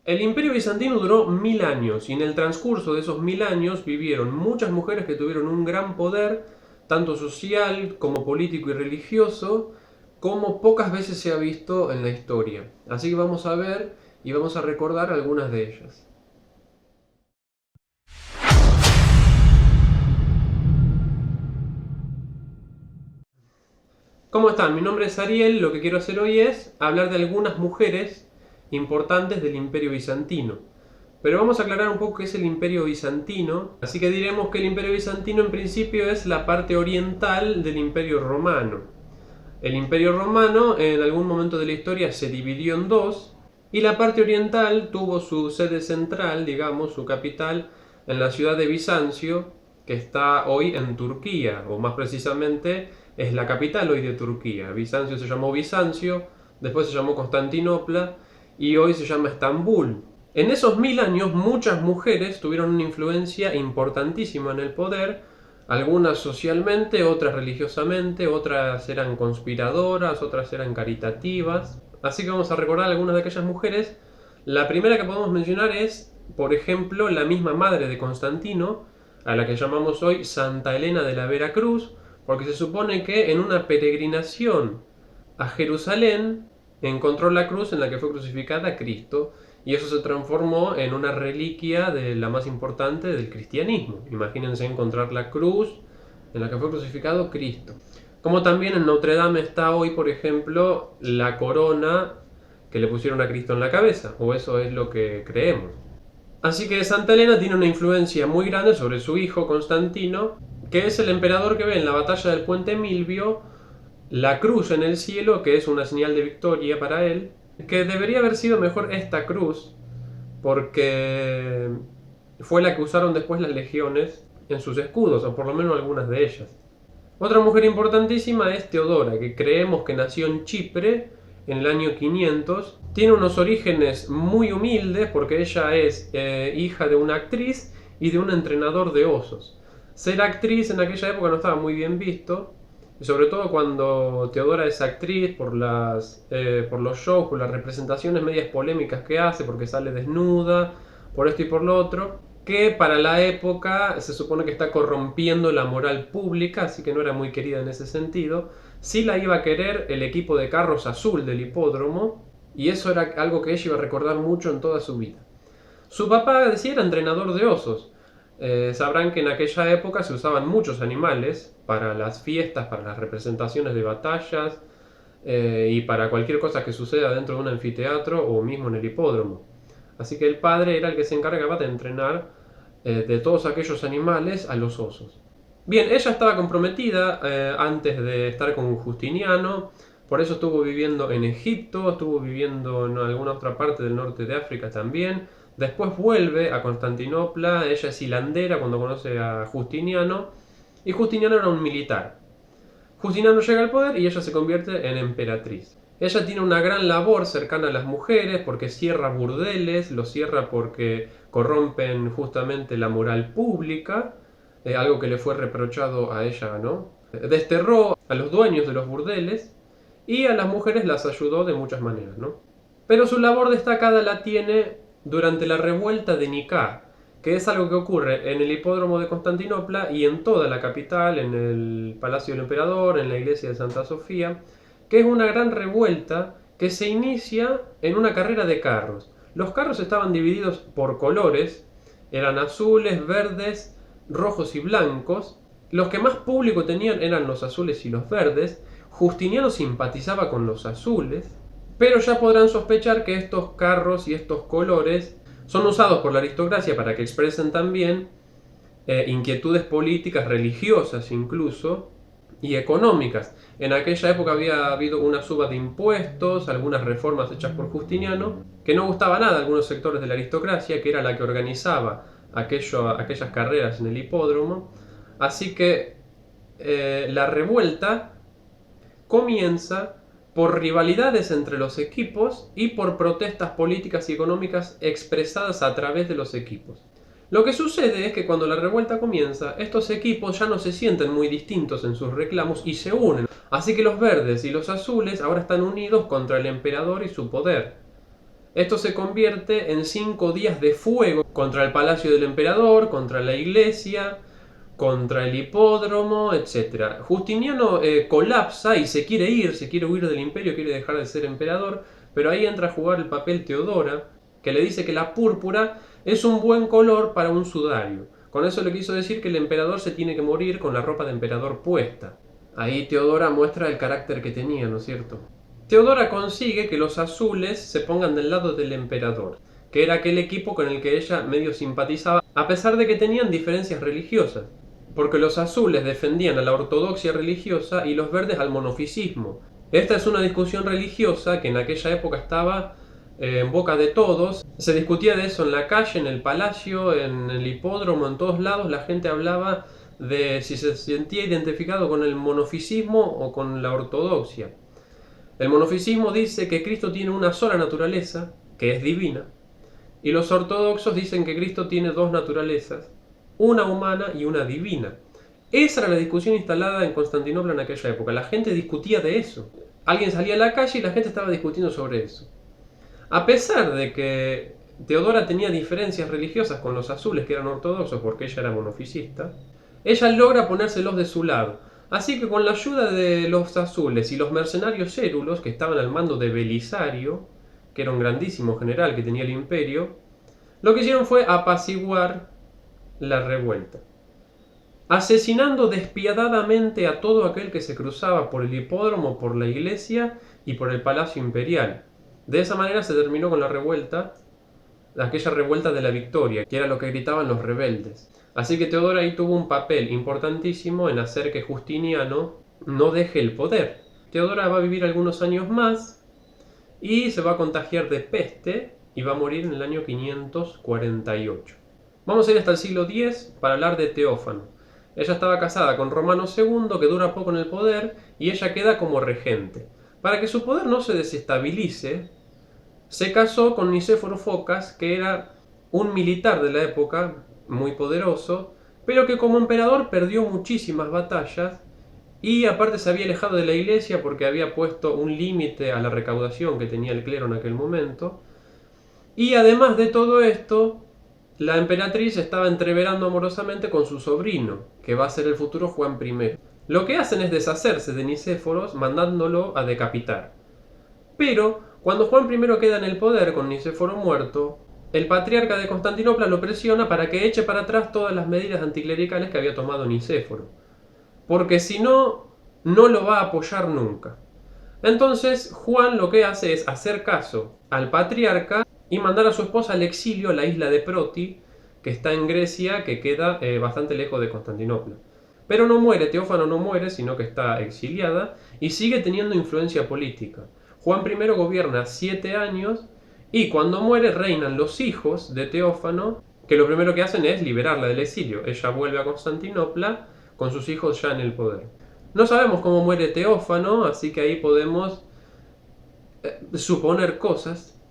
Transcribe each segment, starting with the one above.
El Imperio Bizantino duró 1000 años y en el transcurso de esos 1000 años vivieron muchas mujeres que tuvieron un gran poder, tanto social como político y religioso, como pocas veces se ha visto en la historia. Así que vamos a ver y vamos a recordar algunas de ellas. ¿Cómo están? Mi nombre es Ariel. Lo que quiero hacer hoy es hablar de algunas mujeres importantes del Imperio Bizantino. Pero vamos a aclarar un poco qué es el Imperio Bizantino. Así que diremos que el Imperio Bizantino en principio es la parte oriental del Imperio Romano. El Imperio Romano en algún momento de la historia se dividió en dos y la parte oriental tuvo su sede central, digamos, su capital, en la ciudad de Bizancio, que está hoy en Turquía, o más precisamente es la capital hoy de Turquía. Bizancio se llamó Bizancio, después se llamó Constantinopla y hoy se llama Estambul. En esos 1000 años muchas mujeres tuvieron una influencia importantísima en el poder, algunas socialmente, otras religiosamente, otras eran conspiradoras, otras eran caritativas. Así que vamos a recordar algunas de aquellas mujeres. La primera que podemos mencionar es, por ejemplo, la misma madre de Constantino, a la que llamamos hoy Santa Elena de la Veracruz, porque se supone que en una peregrinación a Jerusalén encontró la cruz en la que fue crucificada Cristo, y eso se transformó en una reliquia de la más importante del cristianismo. Imagínense encontrar la cruz en la que fue crucificado Cristo. Como también en Notre Dame está hoy, por ejemplo, la corona que le pusieron a Cristo en la cabeza, o eso es lo que creemos. Así que Santa Elena tiene una influencia muy grande sobre su hijo Constantino, que es el emperador que ve en la batalla del puente Milvio la cruz en el cielo, que es una señal de victoria para él, que debería haber sido mejor esta cruz, porque fue la que usaron después las legiones en sus escudos, o por lo menos algunas de ellas. Otra mujer importantísima es Teodora, que creemos que nació en Chipre en el año 500. Tiene unos orígenes muy humildes porque ella es hija de una actriz y de un entrenador de osos. Ser actriz en aquella época no estaba muy bien visto, y sobre todo cuando Teodora es actriz por los shows, por las representaciones medias polémicas que hace, porque sale desnuda, por esto y por lo otro, que para la época se supone que está corrompiendo la moral pública, así que no era muy querida en ese sentido. Sí la iba a querer el equipo de carros azul del hipódromo, y eso era algo que ella iba a recordar mucho en toda su vida. Su papá decía era entrenador de osos. Sabrán que en aquella época se usaban muchos animales para las fiestas, para las representaciones de batallas y para cualquier cosa que suceda dentro de un anfiteatro o mismo en el hipódromo. Así que el padre era el que se encargaba de entrenar de todos aquellos animales a los osos. Bien, ella estaba comprometida antes de estar con Justiniano, por eso estuvo viviendo en Egipto, estuvo viviendo en alguna otra parte del norte de África también. Después vuelve a Constantinopla, ella es hilandera cuando conoce a Justiniano, y Justiniano era un militar. Justiniano llega al poder y ella se convierte en emperatriz. Ella tiene una gran labor cercana a las mujeres porque cierra burdeles, los cierra porque corrompen justamente la moral pública, algo que le fue reprochado a ella, ¿no? Desterró a los dueños de los burdeles y a las mujeres las ayudó de muchas maneras, ¿no? Pero su labor destacada la tiene durante la revuelta de Nicá, que es algo que ocurre en el hipódromo de Constantinopla y en toda la capital, en el Palacio del Emperador, en la iglesia de Santa Sofía, que es una gran revuelta que se inicia en una carrera de carros. Los carros estaban divididos por colores, eran azules, verdes, rojos y blancos. Los que más público tenían eran los azules y los verdes. Justiniano simpatizaba con los azules, pero ya podrán sospechar que estos carros y estos colores son usados por la aristocracia para que expresen también inquietudes políticas, religiosas incluso, y económicas. En aquella época había habido una suba de impuestos, algunas reformas hechas por Justiniano, que no gustaba nada a algunos sectores de la aristocracia, que era la que organizaba aquellas carreras en el hipódromo. Así que la revuelta comienza por rivalidades entre los equipos y por protestas políticas y económicas expresadas a través de los equipos. Lo que sucede es que cuando la revuelta comienza, estos equipos ya no se sienten muy distintos en sus reclamos y se unen. Así que los verdes y los azules ahora están unidos contra el emperador y su poder. Esto se convierte en 5 días de fuego contra el palacio del emperador, contra la iglesia, contra el hipódromo, etc. Justiniano colapsa y se quiere ir, se quiere huir del imperio, quiere dejar de ser emperador, pero ahí entra a jugar el papel Teodora, que le dice que la púrpura es un buen color para un sudario. Con eso le quiso decir que el emperador se tiene que morir con la ropa de emperador puesta. Ahí Teodora muestra el carácter que tenía, ¿no es cierto? Teodora consigue que los azules se pongan del lado del emperador, que era aquel equipo con el que ella medio simpatizaba, a pesar de que tenían diferencias religiosas, porque los azules defendían a la ortodoxia religiosa y los verdes al monofisismo. Esta es una discusión religiosa que en aquella época estaba en boca de todos. Se discutía de eso en la calle, en el palacio, en el hipódromo, en todos lados. La gente hablaba de si se sentía identificado con el monofisismo o con la ortodoxia. El monofisismo dice que Cristo tiene una sola naturaleza, que es divina, y los ortodoxos dicen que Cristo tiene dos naturalezas, una humana y una divina. Esa era la discusión instalada en Constantinopla en aquella época. La gente discutía de eso. Alguien salía a la calle y la gente estaba discutiendo sobre eso. A pesar de que Teodora tenía diferencias religiosas con los azules, que eran ortodoxos porque ella era monofisista, ella logra ponérselos de su lado. Así que con la ayuda de los azules y los mercenarios érulos, que estaban al mando de Belisario, que era un grandísimo general que tenía el imperio, lo que hicieron fue apaciguar la revuelta, asesinando despiadadamente a todo aquel que se cruzaba por el hipódromo, por la iglesia y por el palacio imperial. De esa manera se terminó con la revuelta, aquella revuelta de la victoria, que era lo que gritaban los rebeldes. Así que Teodora ahí tuvo un papel importantísimo en hacer que Justiniano no deje el poder. Teodora va a vivir algunos años más y se va a contagiar de peste y va a morir en el año 548. Vamos a ir hasta el siglo X para hablar de Teófano. Ella estaba casada con Romano II, que dura poco en el poder, y ella queda como regente. Para que su poder no se desestabilice, se casó con Nicéforo Focas, que era un militar de la época, muy poderoso, pero que como emperador perdió muchísimas batallas y aparte se había alejado de la iglesia porque había puesto un límite a la recaudación que tenía el clero en aquel momento. Y además de todo esto, la emperatriz estaba entreverando amorosamente con su sobrino, que va a ser el futuro Juan I. Lo que hacen es deshacerse de Nicéforos mandándolo a decapitar. Pero cuando Juan I queda en el poder con Nicéforo muerto, el patriarca de Constantinopla lo presiona para que eche para atrás todas las medidas anticlericales que había tomado Nicéforo, porque si no, no lo va a apoyar nunca. Entonces Juan lo que hace es hacer caso al patriarca y mandar a su esposa al exilio a la isla de Proti, que está en Grecia, que queda bastante lejos de Constantinopla. Pero no muere, Teófano no muere, sino que está exiliada y sigue teniendo influencia política. Juan I gobierna 7 años y cuando muere reinan los hijos de Teófano, que lo primero que hacen es liberarla del exilio. Ella vuelve a Constantinopla con sus hijos ya en el poder. No sabemos cómo muere Teófano, así que ahí podemos suponer cosas.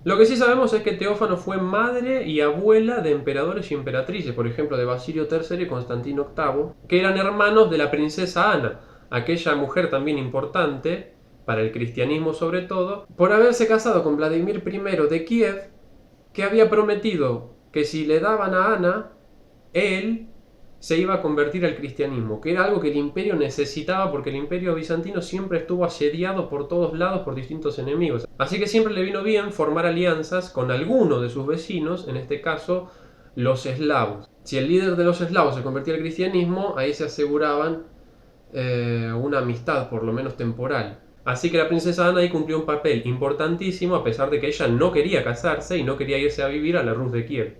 Lo que sí sabemos es que Teófano fue madre y abuela de emperadores y emperatrices, por ejemplo de Basilio III y Constantino VIII, que eran hermanos de la princesa Ana, aquella mujer también importante, para el cristianismo sobre todo, por haberse casado con Vladimir I de Kiev, que había prometido que si le daban a Ana, él se iba a convertir al cristianismo, que era algo que el imperio necesitaba porque el imperio bizantino siempre estuvo asediado por todos lados por distintos enemigos. Así que siempre le vino bien formar alianzas con alguno de sus vecinos, en este caso los eslavos. Si el líder de los eslavos se convertía al cristianismo, ahí se aseguraban una amistad, por lo menos temporal. Así que la princesa Ana ahí cumplió un papel importantísimo, a pesar de que ella no quería casarse y no quería irse a vivir a la Rus de Kiev.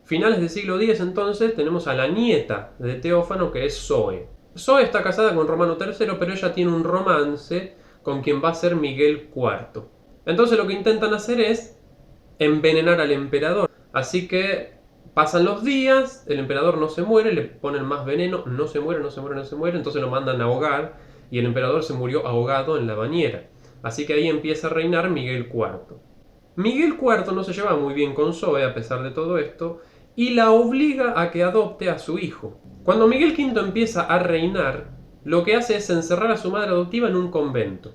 Finales del siglo X entonces tenemos a la nieta de Teófano, que es Zoe. Zoe está casada con Romano III, pero ella tiene un romance con quien va a ser Miguel IV. Entonces lo que intentan hacer es envenenar al emperador. Así que pasan los días, el emperador no se muere, le ponen más veneno, no se muere, entonces lo mandan a ahogar y el emperador se murió ahogado en la bañera. Así que ahí empieza a reinar Miguel IV. Miguel IV no se lleva muy bien con Zoe a pesar de todo esto y la obliga a que adopte a su hijo. Cuando Miguel V empieza a reinar, lo que hace es encerrar a su madre adoptiva en un convento.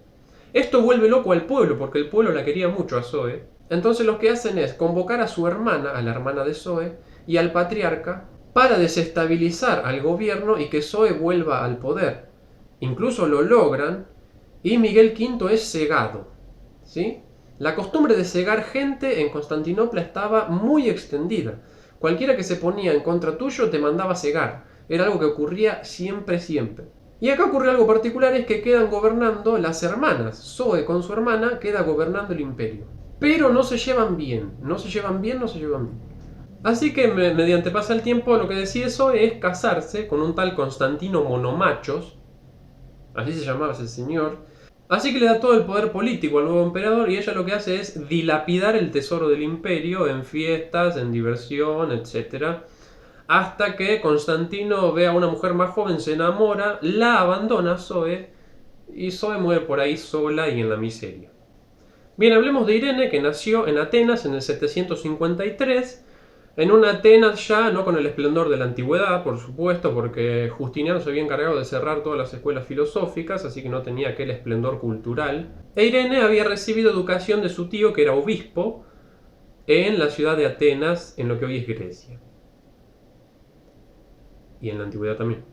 Esto vuelve loco al pueblo, porque el pueblo la quería mucho a Zoe. Entonces lo que hacen es convocar a su hermana, a la hermana de Zoe, y al patriarca para desestabilizar al gobierno y que Zoe vuelva al poder. Incluso lo logran y Miguel V es cegado. ¿Sí? La costumbre de cegar gente en Constantinopla estaba muy extendida. Cualquiera que se ponía en contra tuyo te mandaba cegar. Era algo que ocurría siempre, siempre. Y acá ocurre algo particular, es que quedan gobernando las hermanas. Zoe con su hermana queda gobernando el imperio. Pero no se llevan bien. No se llevan bien, no se llevan bien. Así que mediante pasa el tiempo, lo que decide Zoe es casarse con un tal Constantino Monomachos. Así se llamaba ese señor. Así que le da todo el poder político al nuevo emperador y ella lo que hace es dilapidar el tesoro del imperio en fiestas, en diversión, etc. Hasta que Constantino ve a una mujer más joven, se enamora, la abandona a Zoe y Zoe muere por ahí sola y en la miseria. Bien, hablemos de Irene, que nació en Atenas en el 753, en una Atenas ya no con el esplendor de la antigüedad, por supuesto, porque Justiniano se había encargado de cerrar todas las escuelas filosóficas, así que no tenía aquel esplendor cultural. E Irene había recibido educación de su tío, que era obispo, en la ciudad de Atenas, en lo que hoy es Grecia. Y en la antigüedad también.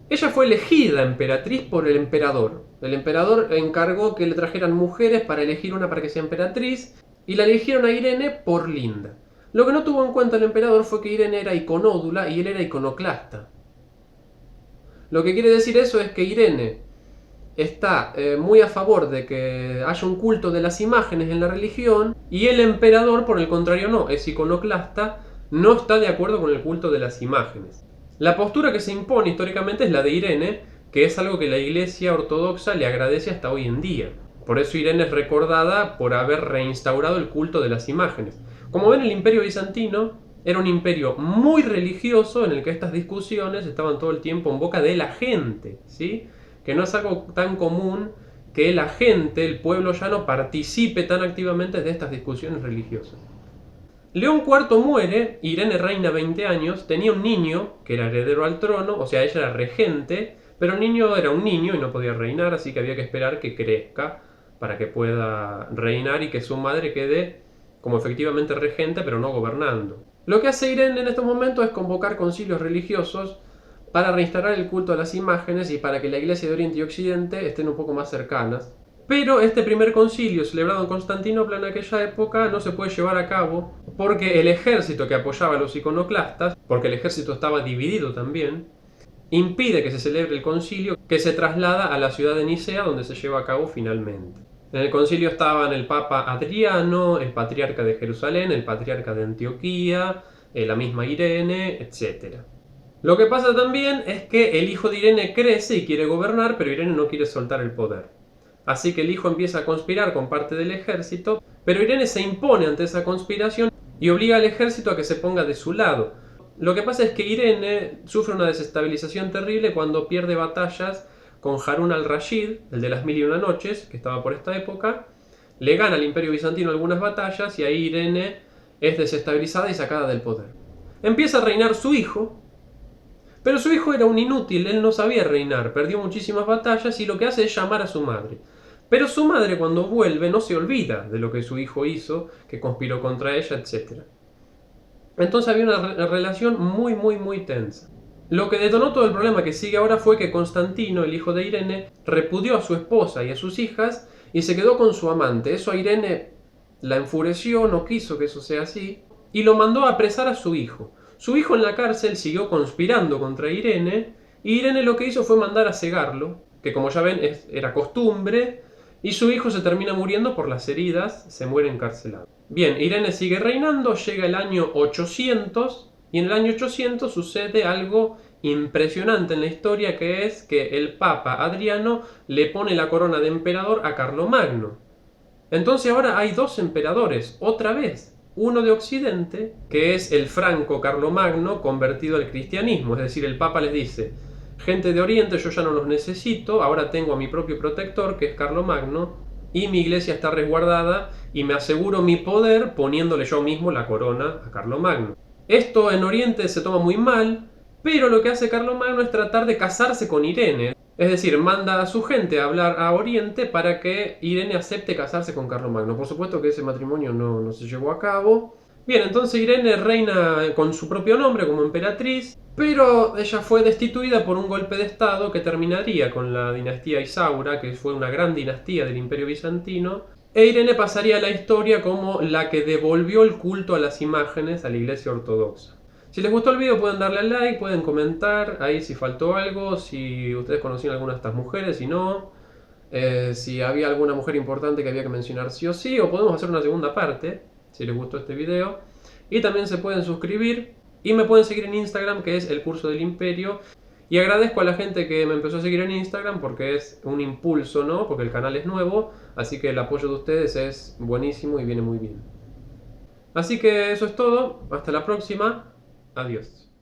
Ella fue elegida emperatriz por el emperador. El emperador encargó que le trajeran mujeres para elegir una para que sea emperatriz, y la eligieron a Irene por linda. Lo que no tuvo en cuenta el emperador fue que Irene era iconódula y él era iconoclasta. Lo que quiere decir eso es que Irene está muy a favor de que haya un culto de las imágenes en la religión, y el emperador, por el contrario, no, es iconoclasta, no está de acuerdo con el culto de las imágenes. La postura que se impone históricamente es la de Irene, que es algo que la Iglesia Ortodoxa le agradece hasta hoy en día. Por eso Irene es recordada por haber reinstaurado el culto de las imágenes. Como ven, el Imperio Bizantino era un imperio muy religioso en el que estas discusiones estaban todo el tiempo en boca de la gente, ¿sí? Que no es algo tan común que la gente, el pueblo llano, participe tan activamente de estas discusiones religiosas. León IV muere, Irene reina 20 años, tenía un niño que era heredero al trono, o sea, ella era regente, pero el niño era un niño y no podía reinar, así que había que esperar que crezca para que pueda reinar y que su madre quede como efectivamente regente, pero no gobernando. Lo que hace Irene en estos momentos es convocar concilios religiosos para reinstaurar el culto a las imágenes y para que la Iglesia de Oriente y Occidente estén un poco más cercanas. Pero este primer concilio celebrado en Constantinopla en aquella época no se puede llevar a cabo porque el ejército que apoyaba a los iconoclastas, porque el ejército estaba dividido también, impide que se celebre el concilio, que se traslada a la ciudad de Nicea, donde se lleva a cabo finalmente. En el concilio estaban el Papa Adriano, el patriarca de Jerusalén, el patriarca de Antioquía, la misma Irene, etc. Lo que pasa también es que el hijo de Irene crece y quiere gobernar, pero Irene no quiere soltar el poder. Así que el hijo empieza a conspirar con parte del ejército, pero Irene se impone ante esa conspiración y obliga al ejército a que se ponga de su lado. Lo que pasa es que Irene sufre una desestabilización terrible cuando pierde batallas con Harún al-Rashid, el de las Mil y Una Noches, que estaba por esta época. Le gana al Imperio Bizantino algunas batallas y ahí Irene es desestabilizada y sacada del poder. Empieza a reinar su hijo, pero su hijo era un inútil, él no sabía reinar, perdió muchísimas batallas y lo que hace es llamar a su madre. Pero su madre, cuando vuelve, no se olvida de lo que su hijo hizo, que conspiró contra ella, etc. Entonces había una relación muy tensa. Lo que detonó todo el problema que sigue ahora fue que Constantino, el hijo de Irene, repudió a su esposa y a sus hijas y se quedó con su amante. Eso a Irene la enfureció, no quiso que eso sea así, y lo mandó a apresar a su hijo. Su hijo en la cárcel siguió conspirando contra Irene, y Irene lo que hizo fue mandar a cegarlo, que como ya ven era costumbre, y su hijo se termina muriendo por las heridas, se muere encarcelado. Bien, Irene sigue reinando, llega el año 800, y en el año 800 sucede algo impresionante en la historia, que es que el Papa Adriano le pone la corona de emperador a Carlomagno. Entonces ahora hay dos emperadores, otra vez. Uno de Occidente, que es el franco Carlomagno convertido al cristianismo, es decir, el Papa les dice: gente de Oriente, yo ya no los necesito, ahora tengo a mi propio protector, que es Carlomagno, y mi iglesia está resguardada, y me aseguro mi poder poniéndole yo mismo la corona a Carlomagno. Esto en Oriente se toma muy mal, pero lo que hace Carlomagno es tratar de casarse con Irene. Es decir, manda a su gente a hablar a Oriente para que Irene acepte casarse con Carlomagno. Por supuesto que ese matrimonio no se llevó a cabo. Bien, entonces Irene reina con su propio nombre como emperatriz, pero ella fue destituida por un golpe de estado que terminaría con la dinastía Isaura, que fue una gran dinastía del Imperio Bizantino, e Irene pasaría a la historia como la que devolvió el culto a las imágenes a la Iglesia Ortodoxa. Si les gustó el video pueden darle al like, pueden comentar ahí si faltó algo, si ustedes conocían alguna de estas mujeres, si no, si había alguna mujer importante que había que mencionar sí o sí, o podemos hacer una segunda parte, si les gustó este video. Y también se pueden suscribir y me pueden seguir en Instagram, que es El Curso del Imperio. Y agradezco a la gente que me empezó a seguir en Instagram porque es un impulso, ¿no? Porque el canal es nuevo, así que el apoyo de ustedes es buenísimo y viene muy bien. Así que eso es todo, hasta la próxima. Adiós.